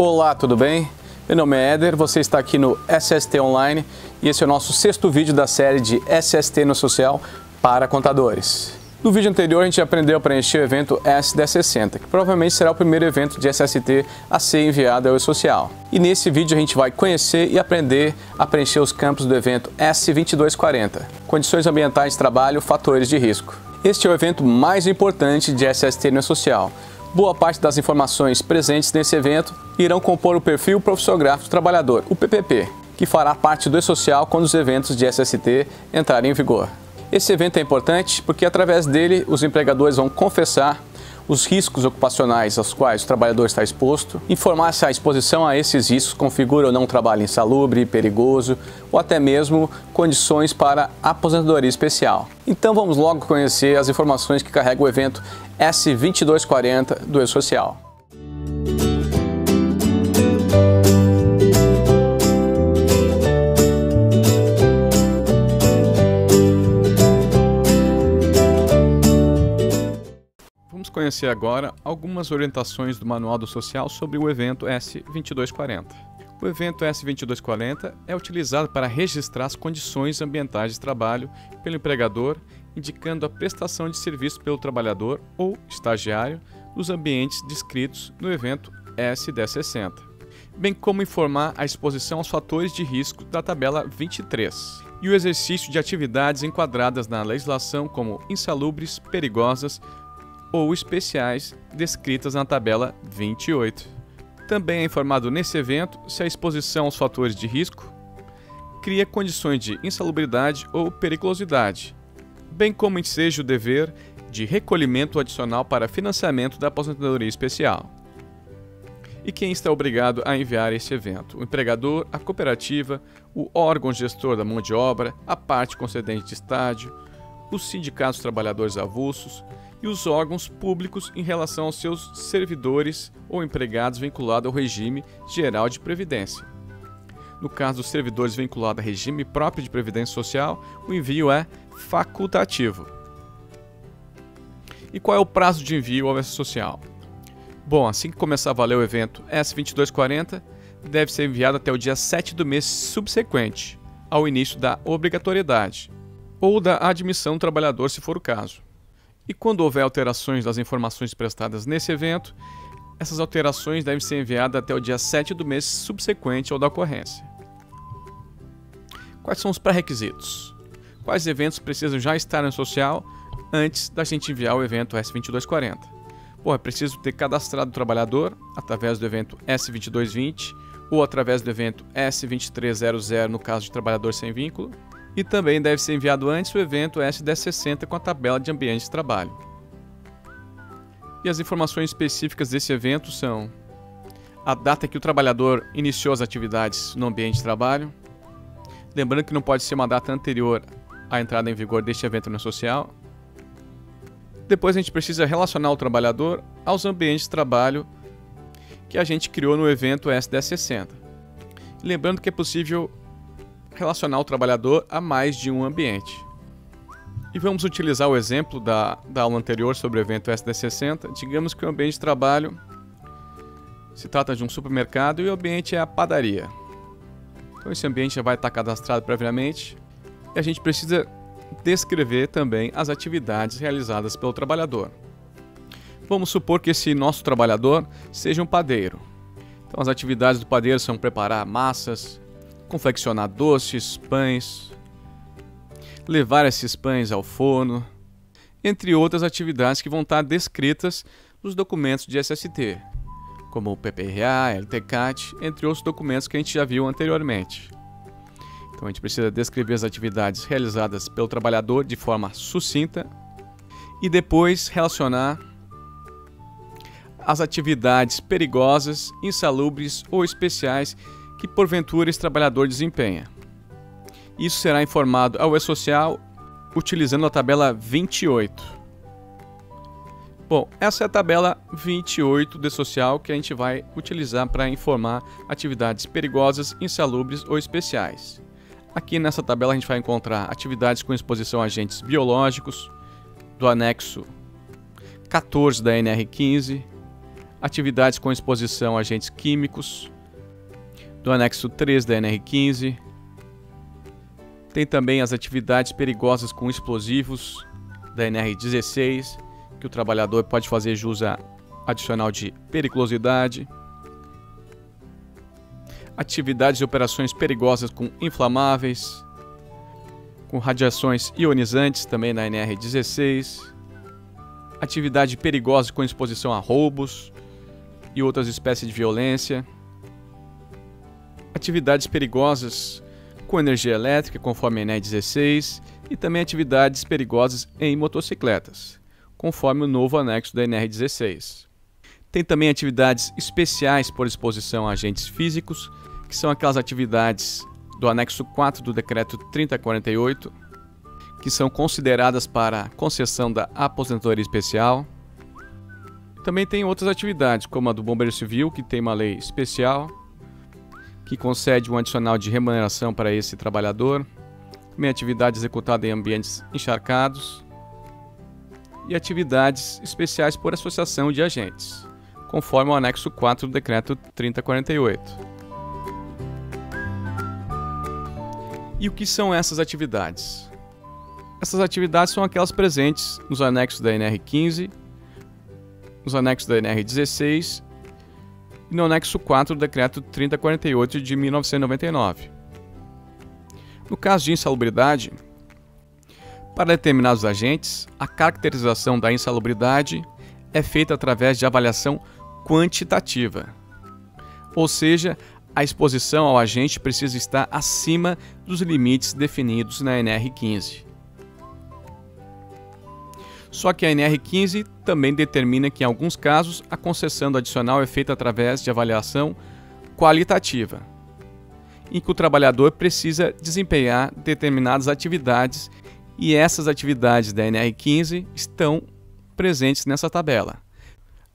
Olá, tudo bem? Meu nome é Éder, você está aqui no SST Online e esse é o nosso 6º vídeo da série de SST no Social para contadores. No vídeo anterior a gente aprendeu a preencher o evento S1060, que provavelmente será o primeiro evento de SST a ser enviado ao E-Social. E nesse vídeo a gente vai conhecer e aprender a preencher os campos do evento S2240, condições ambientais de trabalho, fatores de risco. Este é o evento mais importante de SST no E-Social. Boa parte das informações presentes nesse evento irão compor o perfil profissiográfico do trabalhador, o PPP, que fará parte do E-Social quando os eventos de SST entrarem em vigor. Esse evento é importante porque através dele os empregadores vão confessar os riscos ocupacionais aos quais o trabalhador está exposto, informar se a exposição a esses riscos configura ou não um trabalho insalubre, perigoso ou até mesmo condições para aposentadoria especial. Então vamos logo conhecer as informações que carrega o evento S2240 do E-Social. Vamos conhecer agora algumas orientações do Manual do Social sobre o evento S2240. O evento S2240 é utilizado para registrar as condições ambientais de trabalho pelo empregador, indicando a prestação de serviço pelo trabalhador ou estagiário nos ambientes descritos no evento S1060, bem como informar a exposição aos fatores de risco da tabela 23 e o exercício de atividades enquadradas na legislação como insalubres, perigosas ou especiais descritas na tabela 28. Também é informado nesse evento se a exposição aos fatores de risco cria condições de insalubridade ou periculosidade, bem como enseja o dever de recolhimento adicional para financiamento da aposentadoria especial. E quem está obrigado a enviar esse evento? O empregador, a cooperativa, o órgão gestor da mão de obra, a parte concedente de estágio, os sindicatos trabalhadores avulsos e os órgãos públicos em relação aos seus servidores ou empregados vinculados ao regime geral de previdência. No caso dos servidores vinculados a regime próprio de previdência social, o envio é facultativo. E qual é o prazo de envio ao E-Social? Bom, assim que começar a valer o evento S2240, deve ser enviado até o dia 7 do mês subsequente ao início da obrigatoriedade ou da admissão do trabalhador, se for o caso. E quando houver alterações das informações prestadas nesse evento, essas alterações devem ser enviadas até o dia 7 do mês subsequente ao da ocorrência. Quais são os pré-requisitos? Quais eventos precisam já estar no social antes da gente enviar o evento S2240? Bom, é preciso ter cadastrado o trabalhador através do evento S2220 ou através do evento S2300 no caso de trabalhador sem vínculo. E também deve ser enviado antes o evento S1060 com a tabela de ambiente de trabalho. E as informações específicas desse evento são a data que o trabalhador iniciou as atividades no ambiente de trabalho. Lembrando que não pode ser uma data anterior à entrada em vigor deste evento no social. Depois a gente precisa relacionar o trabalhador aos ambientes de trabalho que a gente criou no evento S1060. Lembrando que é possível relacionar o trabalhador a mais de um ambiente. E vamos utilizar o exemplo da aula anterior sobre o evento S1060. Digamos que o ambiente de trabalho se trata de um supermercado e o ambiente é a padaria. Então esse ambiente já vai estar cadastrado previamente e a gente precisa descrever também as atividades realizadas pelo trabalhador. Vamos supor que esse nosso trabalhador seja um padeiro. Então as atividades do padeiro são preparar massas, confeccionar doces, pães, levar esses pães ao forno, entre outras atividades que vão estar descritas nos documentos de SST, como o PPRA, LTCAT, entre outros documentos que a gente já viu anteriormente. Então a gente precisa descrever as atividades realizadas pelo trabalhador de forma sucinta e depois relacionar as atividades perigosas, insalubres ou especiais que porventura esse trabalhador desempenha. Isso será informado ao E-Social utilizando a tabela 28. Bom, essa é a tabela 28 do E-Social que a gente vai utilizar para informar atividades perigosas, insalubres ou especiais. Aqui nessa tabela a gente vai encontrar atividades com exposição a agentes biológicos, do anexo 14 da NR15, atividades com exposição a agentes químicos, do anexo 3 da NR15. Tem também as atividades perigosas com explosivos da NR16, que o trabalhador pode fazer jus a adicional de periculosidade. Atividades e operações perigosas com inflamáveis, com radiações ionizantes também na NR16. Atividade perigosa com exposição a roubos e outras espécies de violência. Atividades perigosas com energia elétrica, conforme a NR16, e também atividades perigosas em motocicletas, conforme o novo anexo da NR16. Tem também atividades especiais por exposição a agentes físicos, que são aquelas atividades do anexo 4 do decreto 3048, que são consideradas para concessão da aposentadoria especial. Também tem outras atividades, como a do Bombeiro Civil, que tem uma lei especial, que concede um adicional de remuneração para esse trabalhador. Também atividade executada em ambientes encharcados. E atividades especiais por associação de agentes, conforme o anexo 4 do decreto 3048. E o que são essas atividades? Essas atividades são aquelas presentes nos anexos da NR15, nos anexos da NR16 e no anexo 4 do decreto 3048 de 1999. No caso de insalubridade, para determinados agentes, a caracterização da insalubridade é feita através de avaliação quantitativa, ou seja, a exposição ao agente precisa estar acima dos limites definidos na NR15. Só que a NR15 também determina que, em alguns casos, a concessão do adicional é feita através de avaliação qualitativa, em que o trabalhador precisa desempenhar determinadas atividades, e essas atividades da NR15 estão presentes nessa tabela.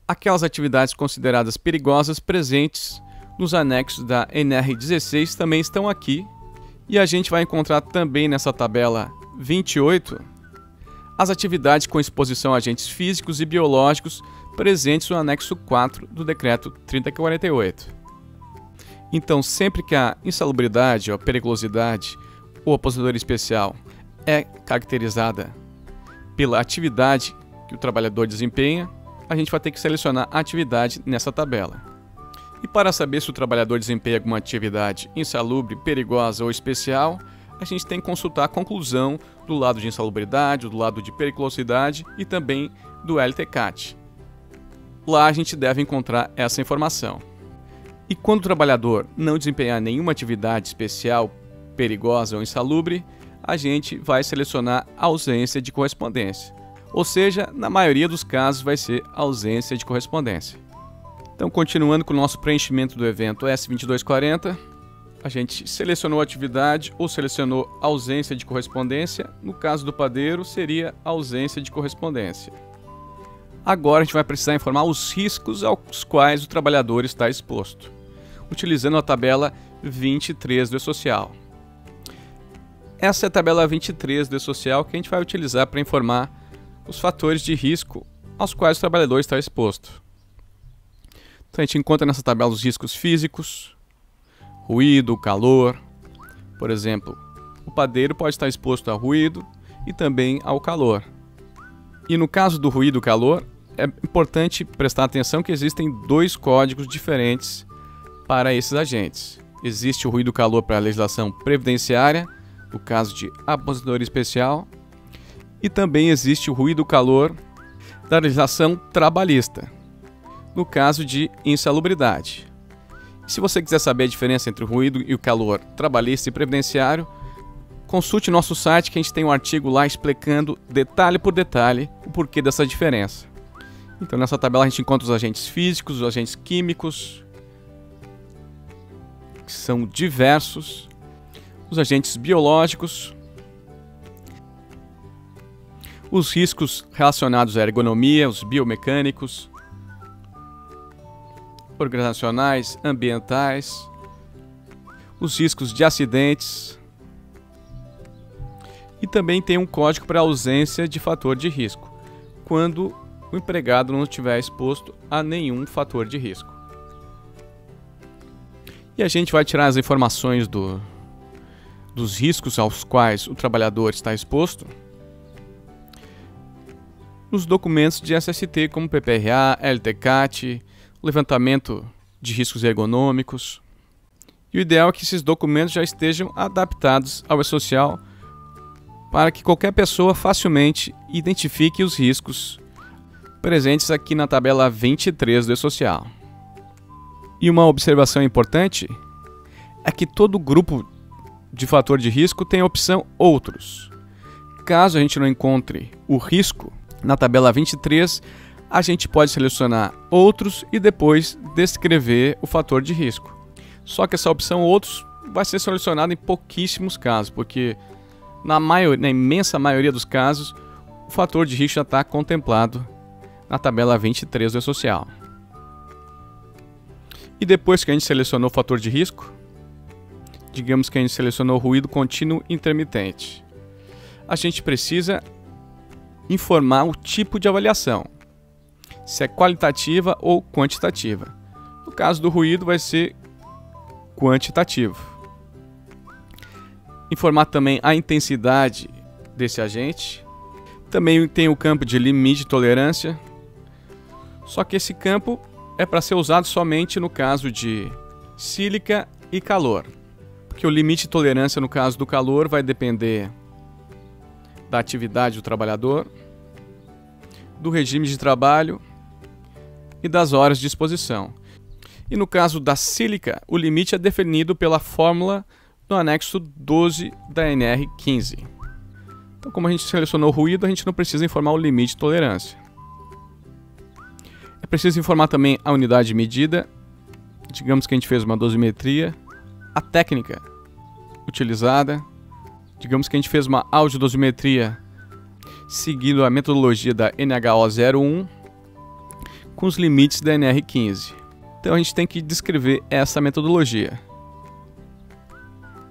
Aquelas atividades consideradas perigosas presentes nos anexos da NR16 também estão aqui, e a gente vai encontrar também nessa tabela 28 as atividades com exposição a agentes físicos e biológicos presentes no anexo 4 do decreto 3048. Então, sempre que a insalubridade, a periculosidade ou a aposentadoria especial é caracterizada pela atividade que o trabalhador desempenha, a gente vai ter que selecionar a atividade nessa tabela. E para saber se o trabalhador desempenha alguma atividade insalubre, perigosa ou especial, a gente tem que consultar a conclusão do lado de insalubridade, do lado de periculosidade e também do LTCAT. Lá a gente deve encontrar essa informação. E quando o trabalhador não desempenhar nenhuma atividade especial, perigosa ou insalubre, a gente vai selecionar a ausência de correspondência. Ou seja, na maioria dos casos vai ser ausência de correspondência. Então, continuando com o nosso preenchimento do evento S2240, a gente selecionou a atividade ou selecionou ausência de correspondência. No caso do padeiro, seria ausência de correspondência. Agora a gente vai precisar informar os riscos aos quais o trabalhador está exposto, utilizando a tabela 23 do E-Social. Essa é a tabela 23 do E-Social que a gente vai utilizar para informar os fatores de risco aos quais o trabalhador está exposto. Então a gente encontra nessa tabela os riscos físicos, ruído, calor. Por exemplo, o padeiro pode estar exposto a ruído e também ao calor. E no caso do ruído e calor, é importante prestar atenção que existem dois códigos diferentes para esses agentes. Existe o ruído e calor para a legislação previdenciária, no caso de aposentadoria especial, e também existe o ruído e calor da legislação trabalhista, no caso de insalubridade. Se você quiser saber a diferença entre o ruído e o calor trabalhista e previdenciário, consulte nosso site que a gente tem um artigo lá explicando detalhe por detalhe o porquê dessa diferença. Então nessa tabela a gente encontra os agentes físicos, os agentes químicos, que são diversos, os agentes biológicos, os riscos relacionados à ergonomia, os biomecânicos, organizacionais, ambientais, os riscos de acidentes, e também tem um código para ausência de fator de risco, quando o empregado não estiver exposto a nenhum fator de risco. E a gente vai tirar as informações dos riscos aos quais o trabalhador está exposto nos documentos de SST, como PPRA, LTCAT, o levantamento de riscos ergonômicos. E o ideal é que esses documentos já estejam adaptados ao E-Social para que qualquer pessoa facilmente identifique os riscos presentes aqui na tabela 23 do E-Social. E uma observação importante é que todo grupo de fator de risco tem a opção Outros. Caso a gente não encontre o risco na tabela 23, a gente pode selecionar Outros e depois descrever o fator de risco. Só que essa opção Outros vai ser selecionada em pouquíssimos casos, porque na imensa maioria dos casos, o fator de risco já está contemplado na tabela 23 do E-Social. E depois que a gente selecionou o fator de risco, digamos que a gente selecionou ruído contínuo intermitente, a gente precisa informar o tipo de avaliação, se é qualitativa ou quantitativa. No caso do ruído vai ser quantitativo. Informar também a intensidade desse agente. Também tem o campo de limite de tolerância, só que esse campo é para ser usado somente no caso de sílica e calor, porque o limite de tolerância no caso do calor vai depender da atividade do trabalhador, do regime de trabalho e das horas de exposição. E no caso da sílica, o limite é definido pela fórmula no anexo 12 da NR15. Então, como a gente selecionou o ruído, a gente não precisa informar o limite de tolerância. É preciso informar também a unidade de medida. Digamos que a gente fez uma dosimetria, a técnica utilizada. Digamos que a gente fez uma audiodosimetria seguindo a metodologia da NHO 01 com os limites da NR15. Então a gente tem que descrever essa metodologia.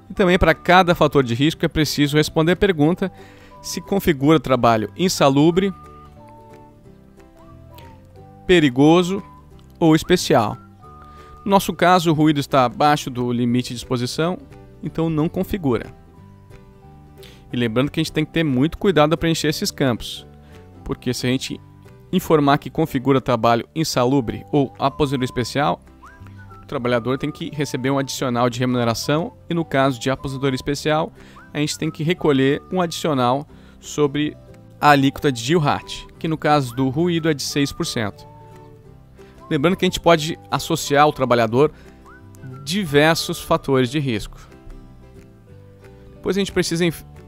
E também para cada fator de risco é preciso responder a pergunta se configura trabalho insalubre, perigoso ou especial. No nosso caso, o ruído está abaixo do limite de exposição, então não configura. E lembrando que a gente tem que ter muito cuidado ao preencher esses campos, porque se a gente informar que configura trabalho insalubre ou aposentadoria especial, o trabalhador tem que receber um adicional de remuneração e no caso de aposentadoria especial, a gente tem que recolher um adicional sobre a alíquota de GIL-RAT, que no caso do ruído é de 6%. Lembrando que a gente pode associar ao trabalhador diversos fatores de risco. Depois a gente precisa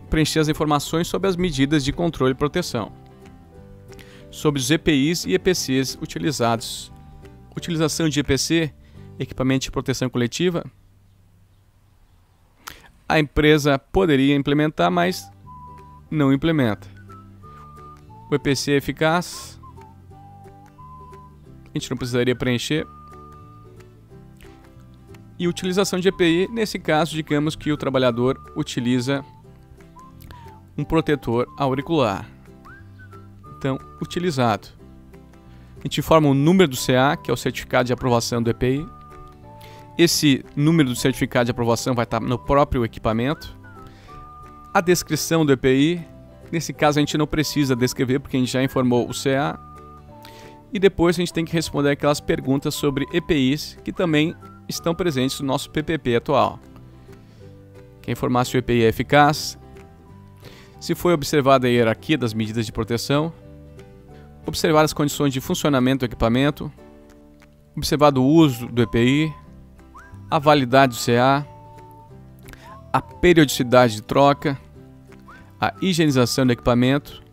preencher as informações sobre as medidas de controle e proteção, sobre os EPIs e EPCs utilizados. Utilização de EPC, equipamento de proteção coletiva, a empresa poderia implementar, mas não implementa. O EPC é eficaz, a gente não precisaria preencher. E utilização de EPI, nesse caso, digamos que o trabalhador utiliza um protetor auricular. Então, utilizado. A gente informa o número do CA, que é o certificado de aprovação do EPI. Esse número do certificado de aprovação vai estar no próprio equipamento. A descrição do EPI, nesse caso a gente não precisa descrever porque a gente já informou o CA. E depois a gente tem que responder aquelas perguntas sobre EPIs que também estão presentes no nosso PPP atual. Quer informar se o EPI é eficaz, se foi observada a hierarquia das medidas de proteção, observar as condições de funcionamento do equipamento, observado o uso do EPI, a validade do CA, a periodicidade de troca, a higienização do equipamento.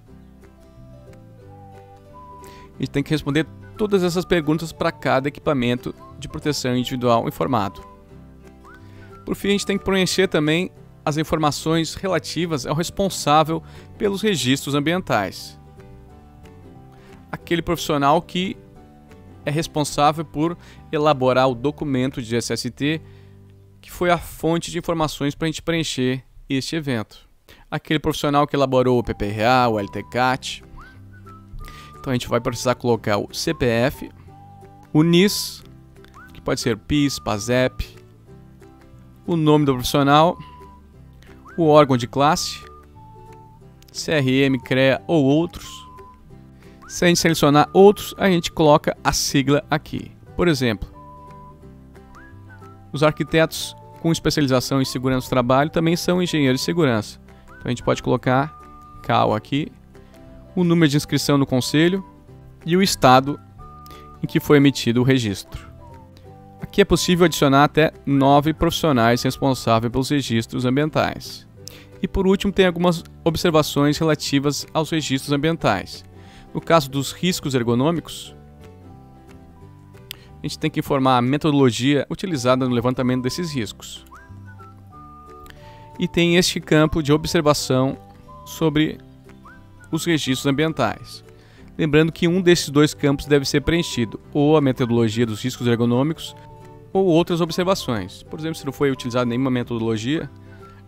A gente tem que responder todas essas perguntas para cada equipamento de proteção individual informado. Por fim, a gente tem que preencher também as informações relativas ao responsável pelos registros ambientais. Aquele profissional que é responsável por elaborar o documento de SST, que foi a fonte de informações para a gente preencher este evento. Aquele profissional que elaborou o PPRA, o LTCAT. Então a gente vai precisar colocar o CPF, o NIS, que pode ser PIS, PASEP, o nome do profissional, o órgão de classe, CRM, CREA ou outros. Se a gente selecionar outros, a gente coloca a sigla aqui. Por exemplo, os arquitetos com especialização em segurança do trabalho também são engenheiros de segurança. Então a gente pode colocar CAL aqui, o número de inscrição no conselho e o estado em que foi emitido o registro. Aqui é possível adicionar até 9 profissionais responsáveis pelos registros ambientais. E por último, tem algumas observações relativas aos registros ambientais. No caso dos riscos ergonômicos, a gente tem que informar a metodologia utilizada no levantamento desses riscos. E tem este campo de observação sobre os registros ambientais. Lembrando que um desses dois campos deve ser preenchido, ou a metodologia dos riscos ergonômicos, ou outras observações. Por exemplo, se não foi utilizada nenhuma metodologia,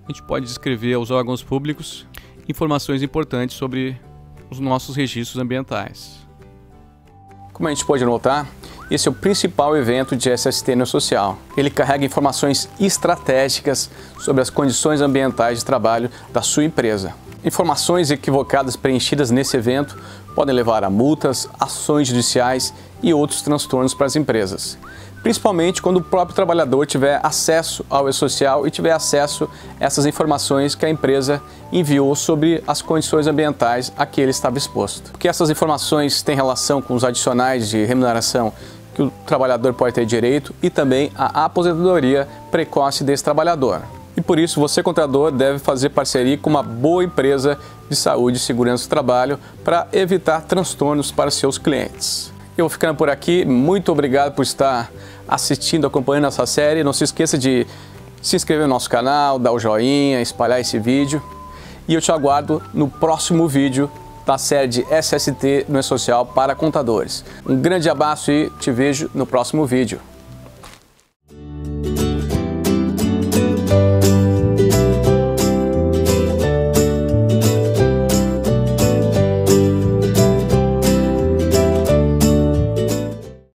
a gente pode descrever aos órgãos públicos informações importantes sobre os nossos registros ambientais. Como a gente pode notar, esse é o principal evento de SST no social. Ele carrega informações estratégicas sobre as condições ambientais de trabalho da sua empresa. Informações equivocadas preenchidas nesse evento podem levar a multas, ações judiciais e outros transtornos para as empresas. Principalmente quando o próprio trabalhador tiver acesso ao e-social e tiver acesso a essas informações que a empresa enviou sobre as condições ambientais a que ele estava exposto. Porque essas informações têm relação com os adicionais de remuneração que o trabalhador pode ter direito e também a aposentadoria precoce desse trabalhador. E por isso você, contador, deve fazer parceria com uma boa empresa de saúde e segurança do trabalho para evitar transtornos para seus clientes. Eu vou ficando por aqui, muito obrigado por estar assistindo, acompanhando essa série. Não se esqueça de se inscrever no nosso canal, dar o joinha, espalhar esse vídeo. E eu te aguardo no próximo vídeo da série de SST no E-Social para contadores. Um grande abraço e te vejo no próximo vídeo.